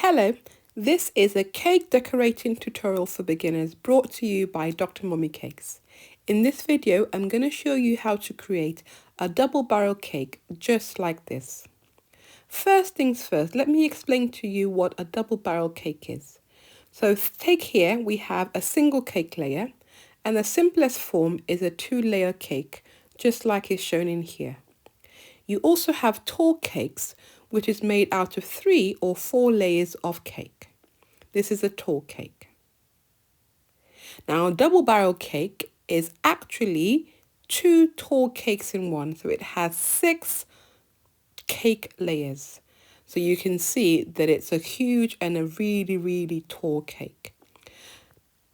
Hello, this is a cake decorating tutorial for beginners brought to you by Drmummycakes. In this video, I'm going to show you how to create a double barrel cake just like this. First things first, let me explain to you what a double barrel cake is. So take here, we have a single cake layer, and the simplest form is a 2-layer cake, just like is shown in here. You also have tall cakes, which is made out of 3 or 4 layers of cake. This is a tall cake. Now, a double barrel cake is actually 2 tall cakes in one, so it has 6 cake layers. So you can see that it's a huge and a really tall cake.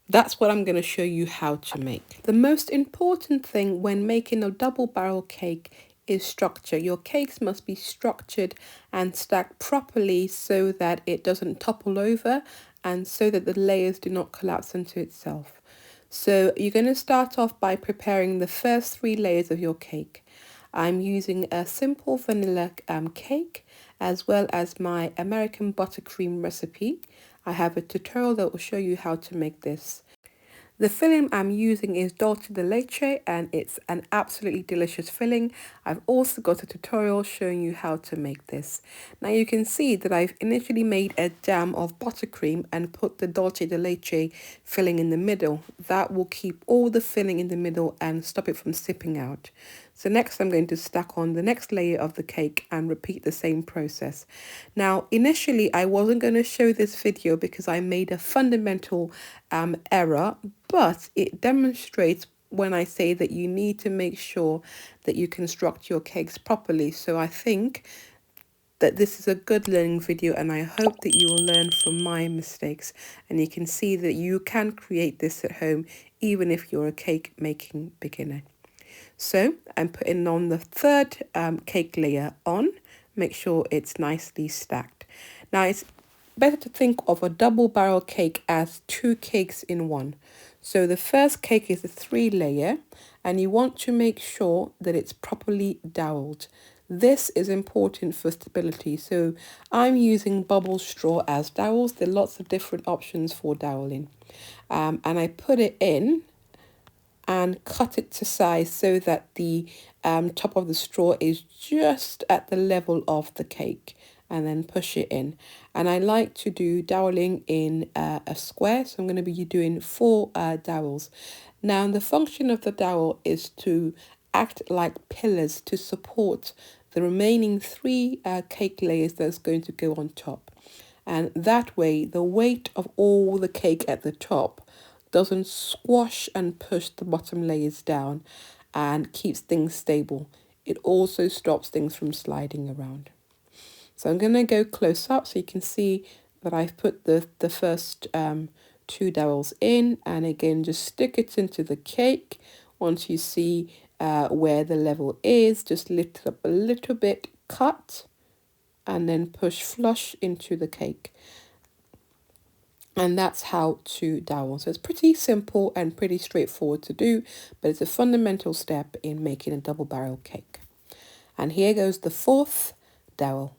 That's what I'm going to show you how to make. The most important thing when making a double barrel cake is structure. Your cakes must be structured and stacked properly so that it doesn't topple over and so that the layers do not collapse into itself. So you're going to start off by preparing the first 3 layers of your cake. I'm using a simple vanilla cake as well as my American buttercream recipe. I have a tutorial that will show you how to make this. The filling I'm using is dulce de leche and it's an absolutely delicious filling. I've also got a tutorial showing you how to make this. Now you can see that I've initially made a jam of buttercream and put the dulce de leche filling in the middle. That will keep all the filling in the middle and stop it from sipping out. So next I'm going to stack on the next layer of the cake and repeat the same process. Now initially I wasn't going to show this video because I made a fundamental error, but it demonstrates when I say that you need to make sure that you construct your cakes properly. So I think that this is a good learning video and I hope that you will learn from my mistakes and you can see that you can create this at home even if you're a cake making beginner. So I'm putting on the 3rd cake layer on. Make sure it's nicely stacked. Now it's better to think of a double barrel cake as 2 cakes in one. So the first cake is a 3-layer and you want to make sure that it's properly doweled. This is important for stability. So I'm using bubble straw as dowels. There are lots of different options for doweling. And I put it in and cut it to size so that the top of the straw is just at the level of the cake, and then push it in. And I like to do doweling in a square, so I'm going to be doing 4 dowels. Now the function of the dowel is to act like pillars to support the remaining 3 cake layers that's going to go on top. And that way the weight of all the cake at the top doesn't squash and push the bottom layers down and keeps things stable. It also stops things from sliding around. So I'm going to go close up so you can see that I've put the first 2 dowels in, and again just stick it into the cake. Once you see where the level is, just lift it up a little bit, cut, and then push flush into the cake. And that's how to dowel. So it's pretty simple and pretty straightforward to do, but it's a fundamental step in making a double barrel cake. And here goes the 4th dowel.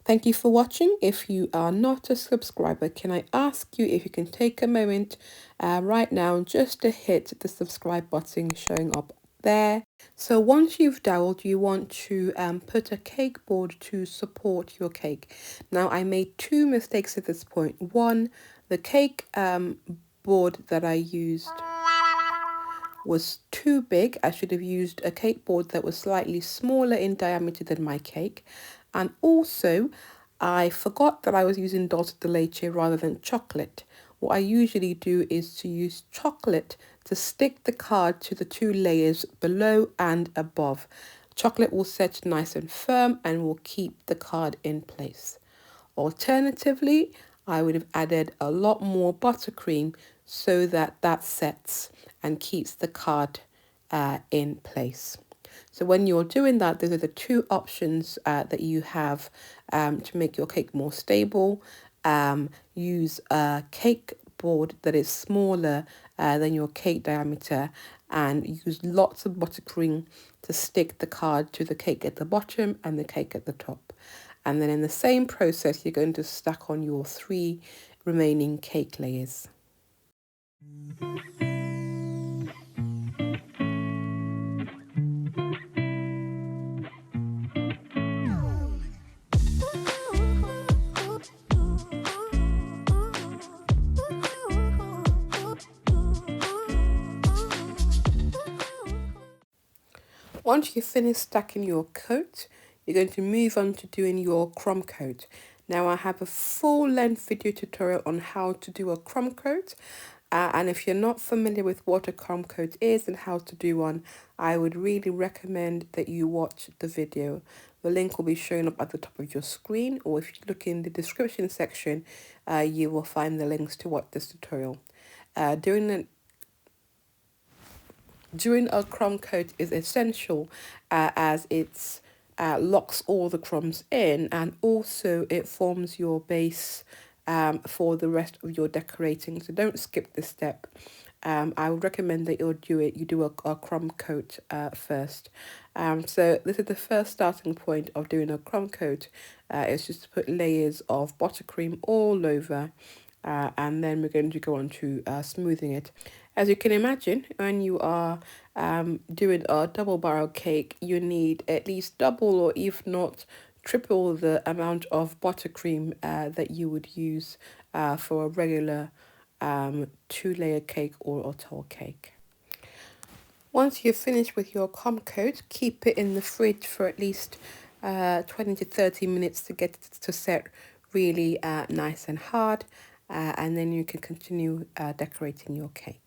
Thank you for watching. If you are not a subscriber, can I ask you if you can take a moment right now just to hit the subscribe button showing up there. So once you've doweled, you want to put a cake board to support your cake. Now I made 2 mistakes at this point. One, the cake board that I used was too big. I should have used a cake board that was slightly smaller in diameter than my cake. And also I forgot that I was using dulce de leche rather than chocolate. What I usually do is to use chocolate to stick the card to the 2 layers below and above. Chocolate will set nice and firm and will keep the card in place. Alternatively, I would have added a lot more buttercream so that that sets and keeps the card in place. So when you're doing that, those are the 2 options that you have to make your cake more stable. Use a cake board that is smaller than your cake diameter and use lots of buttercream to stick the card to the cake at the bottom and the cake at the top. And then in the same process, you're going to stack on your 3 remaining cake layers. Once you finish stacking your coat, you're going to move on to doing your crumb coat. Now I have a full length video tutorial on how to do a crumb coat. And if you're not familiar with what a crumb coat is and how to do one, I would really recommend that you watch the video. The link will be shown up at the top of your screen, or if you look in the description section, you will find the links to watch this tutorial. Doing a crumb coat is essential as it locks all the crumbs in, and also it forms your base for the rest of your decorating. So don't skip this step. I would recommend that you do a crumb coat first. So this is the first starting point of doing a crumb coat. It's just to put layers of buttercream all over. And then we're going to go on to smoothing it. As you can imagine, when you are doing a double barrel cake, you need at least double or if not triple the amount of buttercream that you would use for a regular 2-layer cake or a tall cake. Once you're finished with your crumb coat, keep it in the fridge for at least 20 to 30 minutes to get it to set really nice and hard. And then you can continue decorating your cake.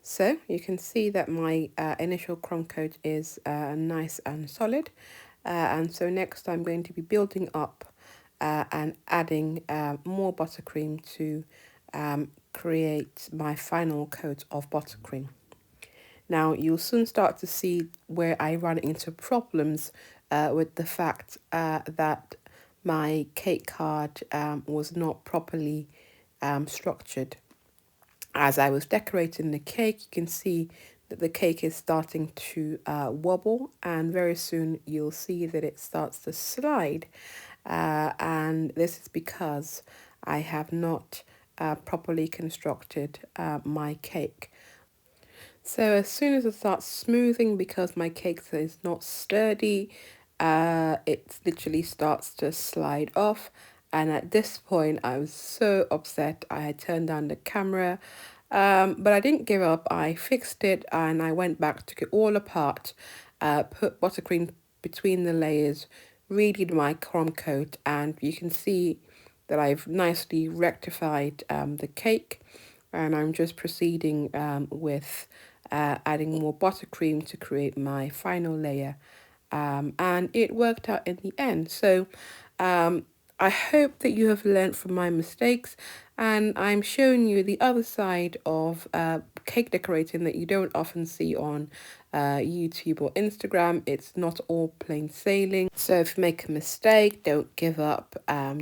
So you can see that my initial crumb coat is nice and solid. And so next I'm going to be building up and adding more buttercream to create my final coat of buttercream. Now you'll soon start to see where I run into problems with the fact that my cake card was not properly structured. As I was decorating the cake, you can see that the cake is starting to wobble, and very soon you'll see that it starts to slide. And this is because I have not properly constructed my cake. So as soon as it starts smoothing, because my cake is not sturdy, it literally starts to slide off. And at this point, I was so upset. I had turned down the camera, but I didn't give up. I fixed it and I went back, took it all apart, put buttercream between the layers, redid my crumb coat, and you can see that I've nicely rectified the cake. And I'm just proceeding with adding more buttercream to create my final layer. And it worked out in the end. So I hope that you have learned from my mistakes, and I'm showing you the other side of cake decorating that you don't often see on YouTube or Instagram. It's not all plain sailing. So if you make a mistake, don't give up,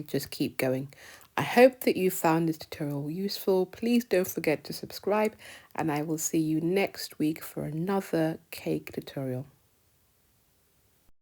just keep going. I hope that you found this tutorial useful. Please don't forget to subscribe, and I will see you next week for another cake tutorial.